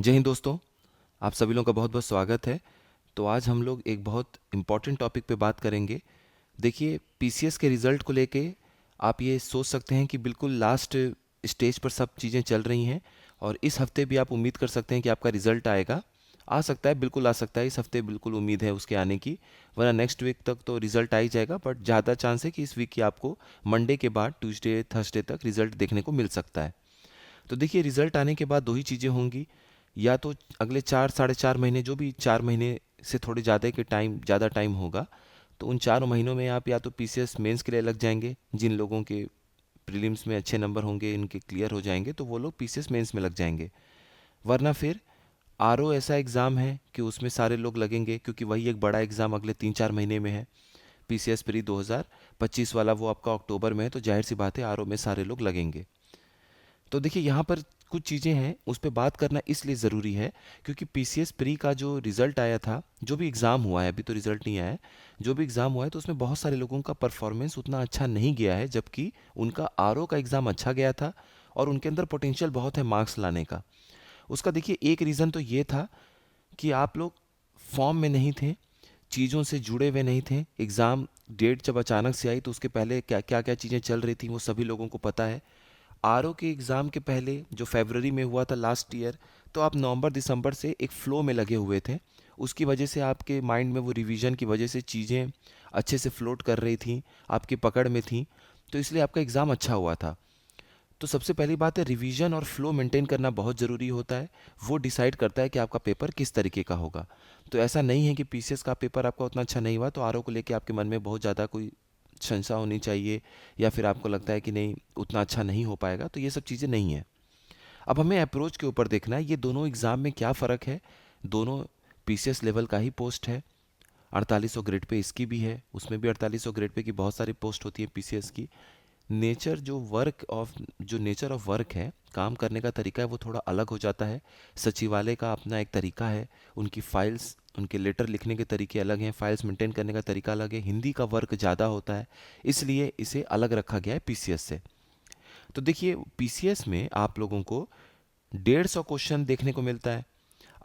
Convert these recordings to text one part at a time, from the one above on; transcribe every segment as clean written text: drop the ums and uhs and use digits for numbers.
जय हिंद दोस्तों। आप सभी लोगों का बहुत बहुत स्वागत है। तो आज हम लोग एक बहुत इम्पॉर्टेंट टॉपिक पे बात करेंगे। देखिए, पीसीएस के रिज़ल्ट को लेके आप ये सोच सकते हैं कि बिल्कुल लास्ट स्टेज पर सब चीज़ें चल रही हैं और इस हफ्ते भी आप उम्मीद कर सकते हैं कि आपका रिज़ल्ट आएगा। आ सकता है, बिल्कुल आ सकता है, इस हफ्ते बिल्कुल उम्मीद है उसके आने की, वरना नेक्स्ट वीक तक तो रिज़ल्ट आ ही जाएगा। बट ज़्यादा चांस है कि इस वीक की आपको मंडे के बाद ट्यूसडे थर्सडे तक रिज़ल्ट देखने को मिल सकता है। तो देखिए, रिजल्ट आने के बाद दो ही चीज़ें होंगी। या तो अगले 4 साढ़े 4 महीने, जो भी 4 महीने से थोड़े ज़्यादा के टाइम, ज़्यादा टाइम होगा, तो उन 4 महीनों में आप या तो पीसीएस मेंस के लिए लग जाएंगे। जिन लोगों के प्रीलिम्स में अच्छे नंबर होंगे, इनके क्लियर हो जाएंगे, तो वो लोग पीसीएस मेंस में लग जाएंगे। वरना फिर आरओ ऐसा एग्ज़ाम है कि उसमें सारे लोग लगेंगे, क्योंकि वही एक बड़ा एग्ज़ाम अगले 3 4 महीने में है। पीसीएस प्री 2025 वाला वो आपका अक्टूबर में है, तो जाहिर सी बात है आरओ में सारे लोग लगेंगे। तो देखिए, यहाँ पर कुछ चीज़ें हैं, उस पे बात करना इसलिए ज़रूरी है क्योंकि पीसीएस प्री का जो रिज़ल्ट आया था, जो भी एग्ज़ाम हुआ है, अभी तो रिज़ल्ट नहीं आया है, जो भी एग्ज़ाम हुआ है, तो उसमें बहुत सारे लोगों का परफॉर्मेंस उतना अच्छा नहीं गया है, जबकि उनका आरओ का एग्ज़ाम अच्छा गया था और उनके अंदर पोटेंशियल बहुत है मार्क्स लाने का। उसका देखिए, एक रीज़न तो ये था कि आप लोग फॉर्म में नहीं थे, चीज़ों से जुड़े हुए नहीं थे। एग्ज़ाम डेट जब अचानक से आई, तो उसके पहले क्या क्या क्या चीज़ें चल रही थी वो सभी लोगों को पता है। आरओ के एग्ज़ाम के पहले जो फरवरी में हुआ था लास्ट ईयर, तो आप नवंबर दिसंबर से एक फ़्लो में लगे हुए थे। उसकी वजह से आपके माइंड में वो रिवीजन की वजह से चीज़ें अच्छे से फ्लोट कर रही थी, आपकी पकड़ में थी, तो इसलिए आपका एग्ज़ाम अच्छा हुआ था। तो सबसे पहली बात है, रिवीजन और फ्लो मेंटेन करना बहुत ज़रूरी होता है। वो डिसाइड करता है कि आपका पेपर किस तरीके का होगा। तो ऐसा नहीं है कि पीसीएस का पेपर आपका उतना अच्छा नहीं हुआ तो आरओ को लेके आपके मन में बहुत ज़्यादा कोई शंका होनी चाहिए, या फिर आपको लगता है कि नहीं उतना अच्छा नहीं हो पाएगा, तो ये सब चीज़ें नहीं है। अब हमें अप्रोच के ऊपर देखना है, ये दोनों एग्ज़ाम में क्या फ़र्क है। दोनों पीसीएस लेवल का ही पोस्ट है। 4800 ग्रेड पे इसकी भी है, उसमें भी 4800 ग्रेड पे की बहुत सारी पोस्ट होती है पीसीएस की। जो नेचर ऑफ वर्क है, काम करने का तरीका है, वो थोड़ा अलग हो जाता है। सचिवालय का अपना एक तरीका है, उनकी फाइल्स, उनके लेटर लिखने के तरीके अलग हैं, फाइल्स मेंटेन करने का तरीका अलग है, हिंदी का वर्क ज़्यादा होता है, इसलिए इसे अलग रखा गया है पीसीएस से। तो देखिए, पीसीएस में आप लोगों को 150 क्वेश्चन देखने को मिलता है।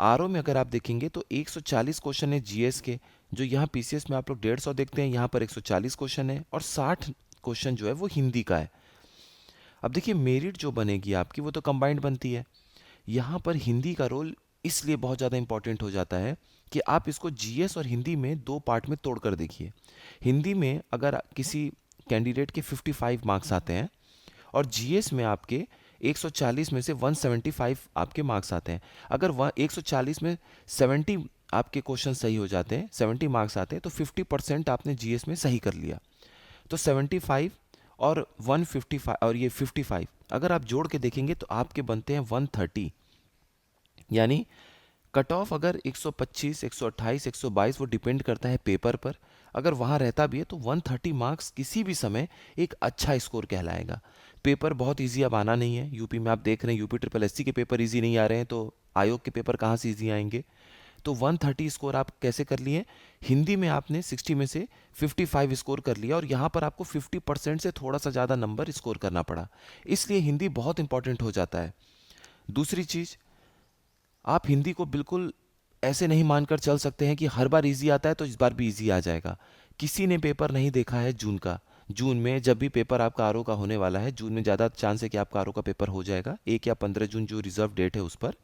आरओ में अगर आप देखेंगे तो 140 क्वेश्चन है जीएस के, जो यहाँ पीसीएस में आप लोग 150 देखते हैं, यहाँ पर 140 क्वेश्चन है, और 60 क्वेश्चन जो है वो हिंदी का है। अब देखिए, मेरिट जो बनेगी आपकी वो तो कंबाइंड बनती है। यहाँ पर हिंदी का रोल इसलिए बहुत ज़्यादा इंपॉर्टेंट हो जाता है कि आप इसको जीएस और हिंदी में दो पार्ट में तोड़ कर देखिए। हिंदी में अगर किसी कैंडिडेट के 55 मार्क्स आते हैं और जीएस में आपके 140 में से 175 आपके मार्क्स आते हैं। अगर 140 में 70 आपके क्वेश्चन सही हो जाते हैं, 70 मार्क्स आते हैं, तो 50% आपने जीएस में सही कर लिया। तो 75 और 155 और ये 55 अगर आप जोड़ के देखेंगे तो आपके बनते हैं 130। यानी कट ऑफ अगर 125, 128, 122, वो डिपेंड करता है पेपर पर, अगर वहाँ रहता भी है तो 130 मार्क्स किसी भी समय एक अच्छा स्कोर कहलाएगा। पेपर बहुत इजी अब आना नहीं है। यूपी में आप देख रहे हैं, यूपी ट्रिपल एससी के पेपर इजी नहीं आ रहे हैं, तो आयोग के पेपर कहाँ से इजी आएंगे। तो 130 स्कोर आप कैसे कर लिए? हिंदी में आपने 60 में से 55 स्कोर कर लिया, और यहाँ पर आपको 50% से थोड़ा सा ज़्यादा नंबर स्कोर करना पड़ा। इसलिए हिंदी बहुत इंपॉर्टेंट हो जाता है। दूसरी चीज़, आप हिंदी को बिल्कुल ऐसे नहीं मानकर चल सकते हैं कि हर बार इजी आता है तो इस बार भी इजी आ जाएगा। किसी ने पेपर नहीं देखा है जून का। जून में जब भी पेपर आपका आरओ का होने वाला है, जून में ज़्यादा चांस है कि आपका आरओ का पेपर हो जाएगा, 1 या 15 जून जो रिजर्व डेट है उस पर।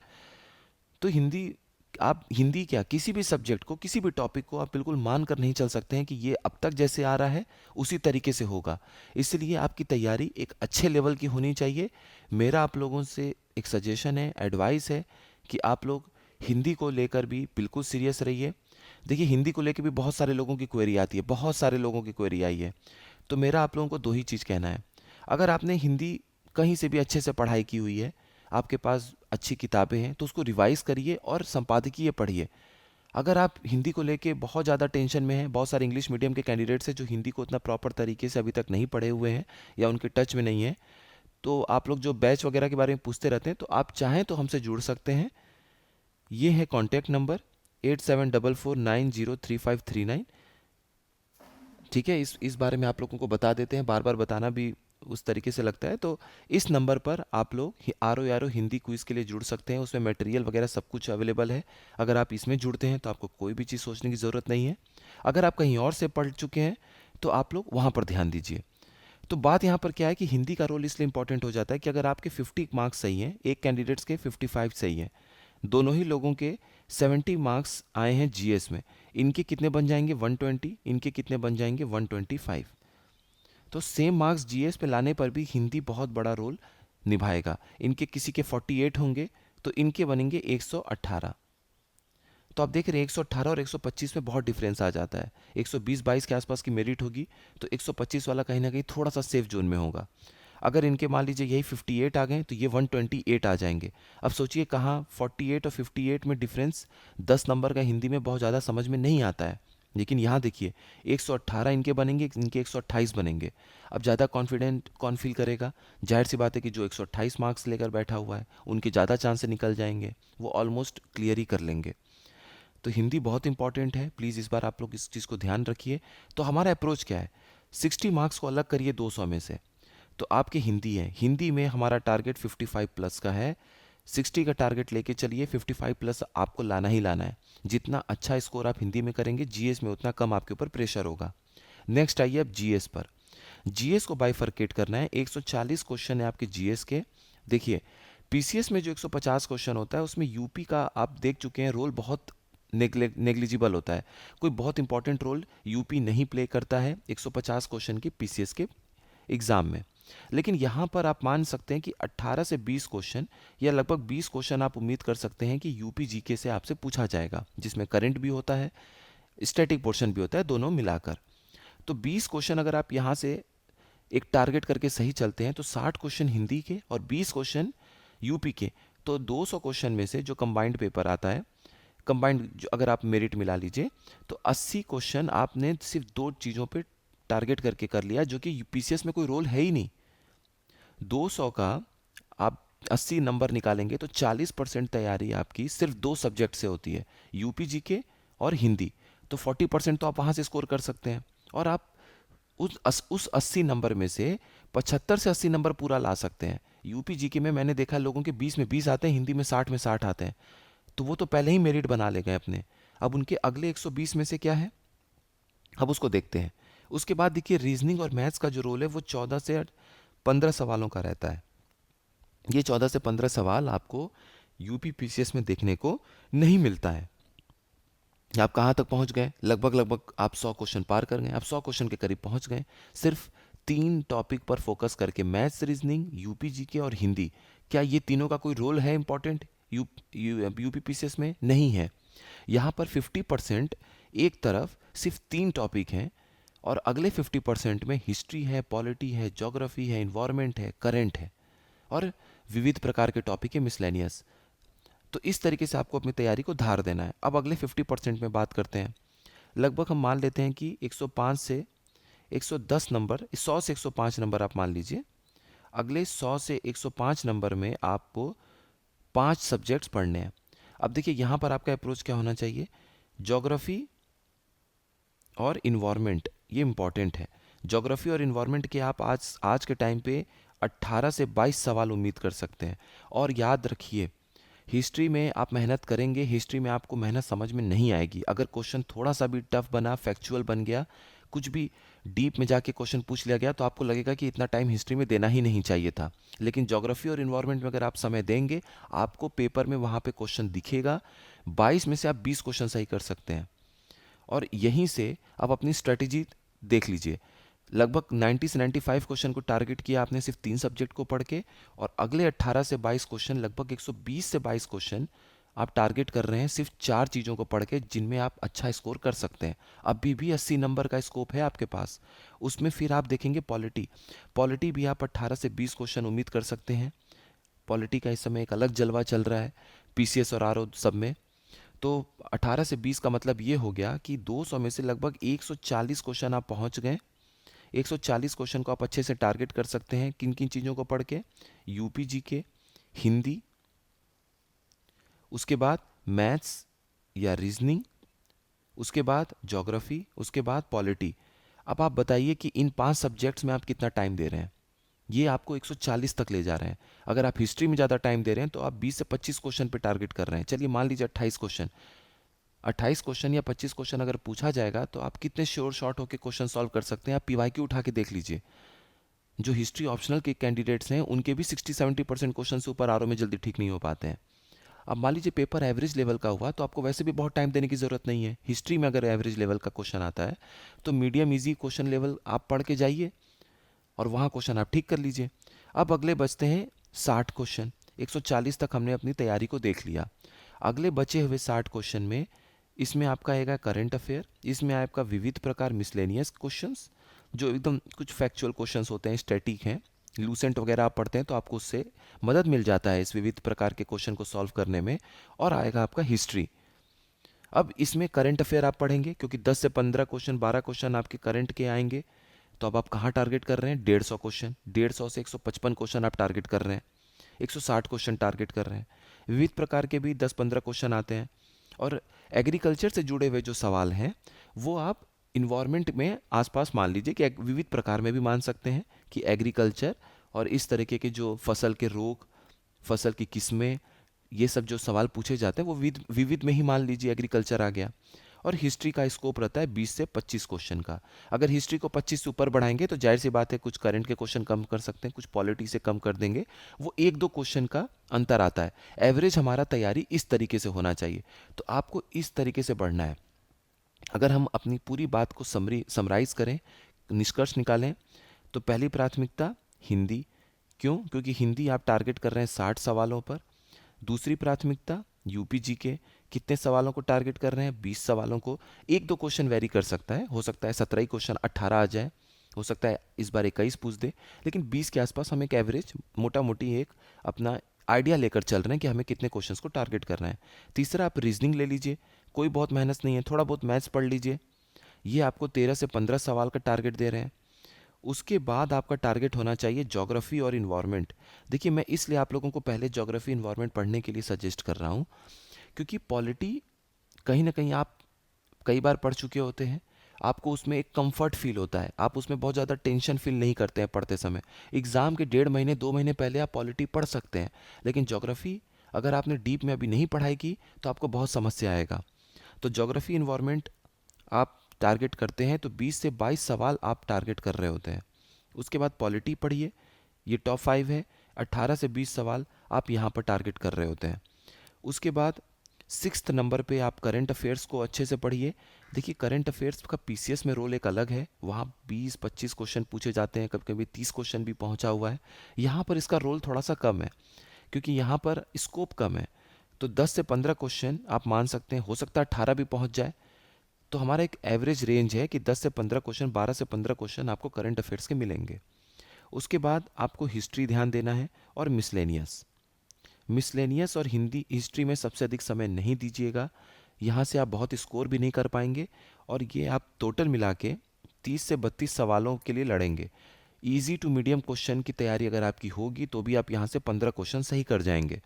तो हिंदी, आप हिंदी क्या, किसी भी सब्जेक्ट को, किसी भी टॉपिक को आप बिल्कुल मान कर नहीं चल सकते हैं कि ये अब तक जैसे आ रहा है उसी तरीके से होगा। इसलिए आपकी तैयारी एक अच्छे लेवल की होनी चाहिए। मेरा आप लोगों से एक सजेशन है, एडवाइस है, कि आप लोग हिंदी को लेकर भी बिल्कुल सीरियस रहिए। देखिए, हिंदी को लेकर भी बहुत सारे लोगों की क्वेरी आती है, बहुत सारे लोगों की क्वेरी आई है। तो मेरा आप लोगों को दो ही चीज़ कहना है। अगर आपने हिंदी कहीं से भी अच्छे से पढ़ाई की हुई है, आपके पास अच्छी किताबें हैं, तो उसको रिवाइज़ करिए और संपादकीय पढ़िए। अगर आप हिंदी को लेके बहुत ज़्यादा टेंशन में हैं, बहुत सारे इंग्लिश मीडियम के कैंडिडेट्स हैं जो हिंदी को उतना प्रॉपर तरीके से अभी तक नहीं पढ़े हुए हैं या उनके टच में नहीं है, तो आप लोग जो बैच वगैरह के बारे में पूछते रहते हैं, तो आप चाहें तो हमसे जुड़ सकते हैं। ये है कॉन्टैक्ट नंबर 8744903539। ठीक है, इस बारे में आप लोगों को बता देते हैं, बार बार बताना भी उस तरीके से लगता है, तो इस नंबर पर आप लोग आर ओ हिंदी क्विज़ के लिए जुड़ सकते हैं। उसमें मटेरियल वगैरह सब कुछ अवेलेबल है। अगर आप इसमें जुड़ते हैं तो आपको कोई भी चीज़ सोचने की ज़रूरत नहीं है। अगर आप कहीं और से पढ़ चुके हैं तो आप लोग वहाँ पर ध्यान दीजिए। तो बात यहाँ पर क्या है कि हिंदी का रोल इसलिए इंपॉर्टेंट हो जाता है कि अगर आपके 50 मार्क्स सही हैं, एक कैंडिडेट्स के 55 सही हैं, दोनों ही लोगों के 70 मार्क्स आए हैं जीएस में, इनके कितने बन जाएंगे 120, इनके कितने बन जाएंगे 125। तो सेम मार्क्स जीएस पे लाने पर भी हिंदी बहुत बड़ा रोल निभाएगा। इनके किसी के 48 होंगे तो इनके बनेंगे 118। तो आप देख रहे हैं 118 और 125 में बहुत डिफरेंस आ जाता है। 120-22 के आसपास की मेरिट होगी तो 125 वाला कहीं ना कहीं थोड़ा सा सेफ जोन में होगा। अगर इनके मान लीजिए यही 58 आ गए तो ये 128 आ जाएंगे। अब सोचिए कहाँ 48 और 58 में डिफरेंस 10 नंबर का हिंदी में बहुत ज़्यादा समझ में नहीं आता है। लेकिन यहाँ देखिए 118 इनके बनेंगे, इनके 128 बनेंगे। अब ज़्यादा कॉन्फिडेंट कौन फील करेगा? जाहिर सी बात है कि जो 128 मार्क्स लेकर बैठा हुआ है उनके ज़्यादा चांस निकल जाएंगे, वो ऑलमोस्ट क्लियर ही कर लेंगे। तो हिंदी बहुत इंपॉर्टेंट है, प्लीज़ इस बार आप लोग इस चीज़ को ध्यान रखिए। तो हमारा अप्रोच क्या है? 60 मार्क्स को अलग करिए 200 में से, तो आपके हिंदी है, हिंदी में हमारा टारगेट 55 प्लस का है। 60 का टारगेट लेके चलिए, 55 प्लस आपको लाना ही लाना है। जितना अच्छा स्कोर आप हिंदी में करेंगे जीएस में उतना कम आपके ऊपर प्रेशर होगा। नेक्स्ट आइए अब जीएस पर। जीएस को बाइफरकेट करना है। 140 क्वेश्चन है आपके जीएस के। देखिए पीसीएस में जो 150 क्वेश्चन होता है उसमें यूपी का आप देख चुके हैं रोल बहुत नेग्लिजिबल होता है। कोई बहुत इंपॉर्टेंट रोल यूपी नहीं प्ले करता है 150 क्वेश्चन के पीसीएस के एग्ज़ाम में। लेकिन यहाँ पर आप मान सकते हैं कि 18 से 20 क्वेश्चन या लगभग 20 क्वेश्चन आप उम्मीद कर सकते हैं कि यूपी जीके से आपसे पूछा जाएगा, जिसमें करंट भी होता है, स्टैटिक पोर्शन भी होता है, दोनों मिलाकर। तो 20 क्वेश्चन अगर आप यहाँ से एक टारगेट करके सही चलते हैं तो 60 क्वेश्चन हिंदी के और 20 क्वेश्चन यूपी के। तो 200 क्वेश्चन में से जो कंबाइंड पेपर आता है, कंबाइंड जो अगर आप मेरिट मिला लीजिए, तो 80 क्वेश्चन आपने सिर्फ दो चीज़ों पे टारगेट करके कर लिया, जो कि पीसीएस में कोई रोल है ही नहीं। 200 का आप 80 नंबर निकालेंगे तो 40% तैयारी आपकी सिर्फ दो सब्जेक्ट से होती है, यूपी जीके और हिंदी। तो 40% तो आप वहाँ से स्कोर कर सकते हैं। और आप उस 80 नंबर में से 75 से 80 नंबर पूरा ला सकते हैं। यूपी जीके में मैंने देखा है लोगों के 20 में 20 आते हैं, हिंदी में 60 में 60 आते हैं। तो वो तो पहले ही मेरिट बना ले गए अपने। अब उनके अगले 120 में से क्या है, अब उसको देखते हैं। उसके बाद देखिए रीजनिंग और मैथ्स का जो रोल है वो 14 से 15 सवालों का रहता है। ये 14 से 15 सवाल आपको यूपी पीसीएस में देखने को नहीं मिलता है। आप कहाँ तक पहुँच गए? लगभग लगभग आप 100 क्वेश्चन पार कर गए, आप 100 क्वेश्चन के करीब पहुँच गए। सिर्फ 3 टॉपिक पर फोकस करके, मैथ्स, रीजनिंग, यूपी जीके और हिंदी। क्या ये तीनों का कोई रोल है इंपॉर्टेंट यूपी पीसीएस में? नहीं है। यहाँ पर 50% एक तरफ सिर्फ 3 टॉपिक हैं और अगले 50% में हिस्ट्री है, पॉलिटी है, ज्योग्राफी है, इन्वायरमेंट है, करंट है और विविध प्रकार के टॉपिक है, मिसलेनियस। तो इस तरीके से आपको अपनी तैयारी को धार देना है। अब अगले 50% में बात करते हैं। लगभग हम मान लेते हैं कि 105 से 110 नंबर, 100 से 105 नंबर आप मान लीजिए। अगले 100 से 105 नंबर में आपको 5 सब्जेक्ट्स पढ़ने हैं। अब देखिए यहाँ पर आपका अप्रोच क्या होना चाहिए? ज्योग्राफी और इन्वायरमेंट, ये इंपॉर्टेंट है। ज्योग्राफी और इन्वायरमेंट के आप आज आज के टाइम पे 18 से 22 सवाल उम्मीद कर सकते हैं। और याद रखिए हिस्ट्री में आप मेहनत करेंगे, हिस्ट्री में आपको मेहनत समझ में नहीं आएगी। अगर क्वेश्चन थोड़ा सा भी टफ बना, फैक्चुअल बन गया, कुछ भी डीप में जाके क्वेश्चन पूछ लिया गया, तो आपको लगेगा कि इतना टाइम हिस्ट्री में देना ही नहीं चाहिए था। लेकिन ज्योग्राफी और इन्वायरमेंट में अगर आप समय देंगे, आपको पेपर में वहाँ पे क्वेश्चन दिखेगा। 22 में से आप 20 क्वेश्चन सही कर सकते हैं। और यहीं से आप अपनी स्ट्रेटेजी देख लीजिए। लगभग 90 से 95 क्वेश्चन को टारगेट किया आपने सिर्फ 3 सब्जेक्ट को पढ़ के, और अगले 18 से 22 क्वेश्चन, लगभग 120 से 22 क्वेश्चन आप टारगेट कर रहे हैं सिर्फ 4 चीज़ों को पढ़ के, जिनमें आप अच्छा स्कोर कर सकते हैं। अभी भी 80 नंबर का स्कोप है आपके पास। उसमें फिर आप देखेंगे पॉलिटी, पॉलिटी भी आप 18 से 20 क्वेश्चन उम्मीद कर सकते हैं। पॉलिटी का इस समय एक अलग जलवा चल रहा है पीसीएस और आरओ सब में। तो 18 से 20 का मतलब ये हो गया कि 200 में से लगभग 140 क्वेश्चन आप पहुंच गए। 140 क्वेश्चन को आप अच्छे से टारगेट कर सकते हैं। किन किन चीज़ों को पढ़ के? यूपी जीके, हिंदी, उसके बाद मैथ्स या रीजनिंग, उसके बाद ज्योग्राफी, उसके बाद पॉलिटी। अब आप बताइए कि इन 5 सब्जेक्ट्स में आप कितना टाइम दे रहे हैं? ये आपको 140 तक ले जा रहे हैं। अगर आप हिस्ट्री में ज़्यादा टाइम दे रहे हैं तो आप 20 से 25 क्वेश्चन पे टारगेट कर रहे हैं। चलिए मान लीजिए 28 क्वेश्चन, 28 क्वेश्चन या 25 क्वेश्चन अगर पूछा जाएगा तो आप कितने श्योर शॉर्ट होकर क्वेश्चन सॉल्व कर सकते हैं। आप पीवाईक्यू उठा के देख लीजिए, जो हिस्ट्री ऑप्शनल के कैंडिडेट्स हैं उनके भी 60-70% क्वेश्चन से ऊपर आरओ में जल्दी ठीक नहीं हो पाते हैं। अब मान लीजिए पेपर एवरेज लेवल का हुआ तो आपको वैसे भी बहुत टाइम देने की ज़रूरत नहीं है। हिस्ट्री में अगर एवरेज लेवल का क्वेश्चन आता है तो मीडियम इजी क्वेश्चन लेवल आप पढ़ के जाइए और वहाँ क्वेश्चन आप ठीक कर लीजिए। अब अगले बचते हैं 60 क्वेश्चन। 140 तक हमने अपनी तैयारी को देख लिया। अगले बचे हुए 60 क्वेश्चन में इसमें आपका आएगा करंट अफेयर, इसमें आपका विविध प्रकार मिसलेनियस क्वेश्चंस, जो एकदम कुछ फैक्चुअल क्वेश्चंस होते हैं, स्टैटिक हैं, लूसेंट वगैरह आप पढ़ते हैं तो आपको उससे मदद मिल जाता है इस विविध प्रकार के क्वेश्चन को सॉल्व करने में। और आएगा आपका हिस्ट्री। अब इसमें करंट अफेयर आप पढ़ेंगे क्योंकि 10 से 15 क्वेश्चन, 12 क्वेश्चन आपके करंट के आएंगे। तो अब आप कहाँ टारगेट कर रहे हैं? 150 क्वेश्चन, 150 से 155 क्वेश्चन आप टारगेट कर रहे हैं, 160 क्वेश्चन टारगेट कर रहे हैं। विविध प्रकार के भी 10-15 क्वेश्चन आते हैं। और एग्रीकल्चर से जुड़े हुए जो सवाल हैं वो आप इन्वायरमेंट में आसपास मान लीजिए कि विविध प्रकार में भी मान सकते हैं कि एग्रीकल्चर और इस तरीके के जो फसल के रोग, फसल की किस्में, ये सब जो सवाल पूछे जाते हैं वो विविध विविध में ही मान लीजिए एग्रीकल्चर आ गया। और हिस्ट्री का स्कोप रहता है 20 से 25 क्वेश्चन का। अगर हिस्ट्री को 25 से ऊपर बढ़ाएंगे तो जाहिर सी बात है कुछ करंट के क्वेश्चन कम कर सकते हैं, कुछ पॉलिटी से कम कर देंगे, वो 1-2 क्वेश्चन का अंतर आता है। एवरेज हमारा तैयारी इस तरीके से होना चाहिए। तो आपको इस तरीके से बढ़ना है। अगर हम अपनी पूरी बात को समराइज करें, निष्कर्ष निकालें, तो पहली प्राथमिकता हिंदी। क्यों? क्योंकि हिंदी आप टारगेट कर रहे हैं 60 सवालों पर। दूसरी प्राथमिकता यूपी जीके, कितने सवालों को टारगेट कर रहे हैं? 20 सवालों को। 1-2 क्वेश्चन वेरी कर सकता है, हो सकता है 17 ही क्वेश्चन 18 आ जाए, हो सकता है इस बार 21 पूछ दे, लेकिन 20 के आसपास हम एक एवरेज मोटा मोटी एक अपना आइडिया लेकर चल रहे हैं कि हमें कितने क्वेश्चंस को टारगेट करना है। तीसरा, आप रीजनिंग ले लीजिए, कोई बहुत मेहनत नहीं है, थोड़ा बहुत मैथ्स पढ़ लीजिए, ये आपको 13 से 15 सवाल का टारगेट दे रहे हैं। उसके बाद आपका टारगेट होना चाहिए ज्योग्राफी और इन्वायरमेंट। देखिए मैं इसलिए आप लोगों को पहले ज्योग्राफी इन्वायरमेंट पढ़ने के लिए सजेस्ट कर रहा हूँ क्योंकि पॉलिटी कहीं ना कहीं आप कई बार पढ़ चुके होते हैं, आपको उसमें एक कंफर्ट फील होता है, आप उसमें बहुत ज़्यादा टेंशन फील नहीं करते हैं पढ़ते समय। एग्ज़ाम के 1.5 महीने 2 महीने पहले आप पॉलिटी पढ़ सकते हैं, लेकिन ज्योग्राफी अगर आपने डीप में अभी नहीं पढ़ाई की तो आपको बहुत समस्या आएगा। तो ज्योग्राफी इन्वायरमेंट आप टारगेट करते हैं तो 20 से 22 सवाल आप टारगेट कर रहे होते हैं। उसके बाद पॉलिटी पढ़िए, ये टॉप 5 है, 18 से 20 सवाल आप यहाँ पर टारगेट कर रहे होते हैं। उसके बाद 6th नंबर पे आप करंट अफेयर्स को अच्छे से पढ़िए। देखिए करंट अफेयर्स का पीसीएस में रोल एक अलग है, वहाँ 20-25 क्वेश्चन पूछे जाते हैं, कभी कभी 30 क्वेश्चन भी पहुँचा हुआ है। यहाँ पर इसका रोल थोड़ा सा कम है क्योंकि यहाँ पर स्कोप कम है। तो 10 से 15 क्वेश्चन आप मान सकते हैं, हो सकता है 18 भी पहुँच जाए। तो हमारा एक एवरेज रेंज है कि 10 से 15 क्वेश्चन, 12 से 15 क्वेश्चन आपको करंट अफेयर्स के मिलेंगे। उसके बाद आपको हिस्ट्री ध्यान देना है और मिसलेनियस। मिसलेनियस और हिंदी हिस्ट्री में सबसे अधिक समय नहीं दीजिएगा, यहाँ से आप बहुत स्कोर भी नहीं कर पाएंगे। और ये आप टोटल मिला के 30 से 32 सवालों के लिए लड़ेंगे। इजी टू मीडियम क्वेश्चन की तैयारी अगर आपकी होगी तो भी आप यहाँ से 15 क्वेश्चन सही कर जाएंगे।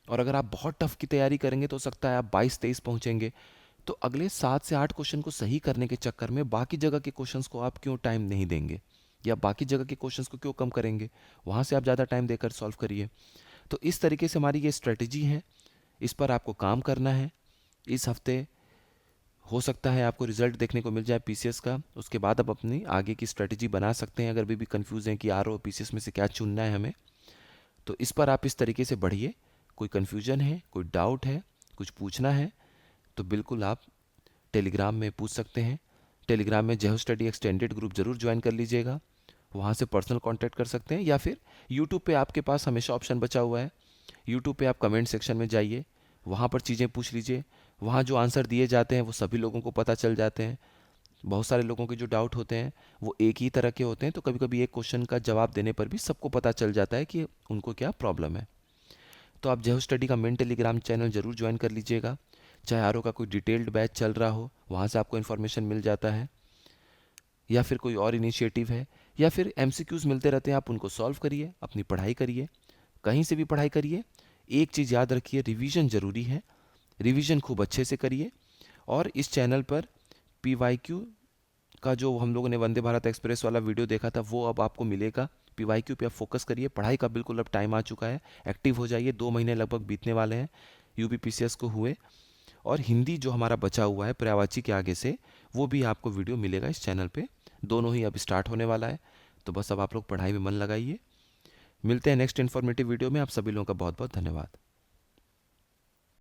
और अगर आप बहुत टफ की तैयारी करेंगे तो हो सकता है आप 22-23 पहुँचेंगे। तो अगले 7 से 8 क्वेश्चन को सही करने के चक्कर में बाकी जगह के क्वेश्चंस को आप क्यों टाइम नहीं देंगे, या बाकी जगह के क्वेश्चंस को क्यों कम करेंगे? वहाँ से आप ज़्यादा टाइम देकर सॉल्व करिए। तो इस तरीके से हमारी ये स्ट्रेटजी है, इस पर आपको काम करना है। इस हफ्ते हो सकता है आपको रिजल्ट देखने को मिल जाए पीसीएस का, उसके बाद आप अपनी आगे की स्ट्रेटजी बना सकते हैं। अगर भी कंफ्यूज हैं कि आरओ पीसीएस में से क्या चुनना है हमें, तो इस पर आप इस तरीके से बढ़िए। कोई कन्फ्यूजन है, कोई डाउट है, कुछ पूछना है तो बिल्कुल आप टेलीग्राम में पूछ सकते हैं। टेलीग्राम में जेहो स्टडी एक्सटेंडेड ग्रुप ज़रूर ज्वाइन कर लीजिएगा, वहाँ से पर्सनल कांटेक्ट कर सकते हैं। या फिर यूट्यूब पे आपके पास हमेशा ऑप्शन बचा हुआ है, यूट्यूब पे आप कमेंट सेक्शन में जाइए, वहाँ पर चीज़ें पूछ लीजिए। वहाँ जो आंसर दिए जाते हैं वो सभी लोगों को पता चल जाते हैं। बहुत सारे लोगों के जो डाउट होते हैं वो एक ही तरह के होते हैं, तो कभी कभी एक क्वेश्चन का जवाब देने पर भी सबको पता चल जाता है कि उनको क्या प्रॉब्लम है। तो आप जेहो स्टडी का मेन टेलीग्राम चैनल ज़रूर ज्वाइन कर लीजिएगा। चाहे आरओ का कोई डिटेल्ड बैच चल रहा हो, वहाँ से आपको इन्फॉर्मेशन मिल जाता है, या फिर कोई और इनिशिएटिव है, या फिर एमसीक्यूज़ मिलते रहते हैं, आप उनको सॉल्व करिए, अपनी पढ़ाई करिए, कहीं से भी पढ़ाई करिए। एक चीज़ याद रखिए, रिवीजन ज़रूरी है, रिवीजन खूब अच्छे से करिए। और इस चैनल पर पीवाईक्यू का जो हम लोगों ने वंदे भारत एक्सप्रेस वाला वीडियो देखा था वो अब आपको मिलेगा PYQ पे आप फोकस करिए, पढ़ाई का बिल्कुल अब टाइम आ चुका है, एक्टिव हो जाइए, 2 महीने लगभग बीतने वाले हैं UPPCS को हुए। और हिंदी जो हमारा बचा हुआ है पर्यायवाची के आगे से, वो भी आपको वीडियो मिलेगा इस चैनल पे, दोनों ही अब स्टार्ट होने वाला है। तो बस अब आप लोग पढ़ाई में मन लगाइए। मिलते हैं नेक्स्ट इन्फॉर्मेटिव वीडियो में। आप सभी लोगों का बहुत बहुत धन्यवाद।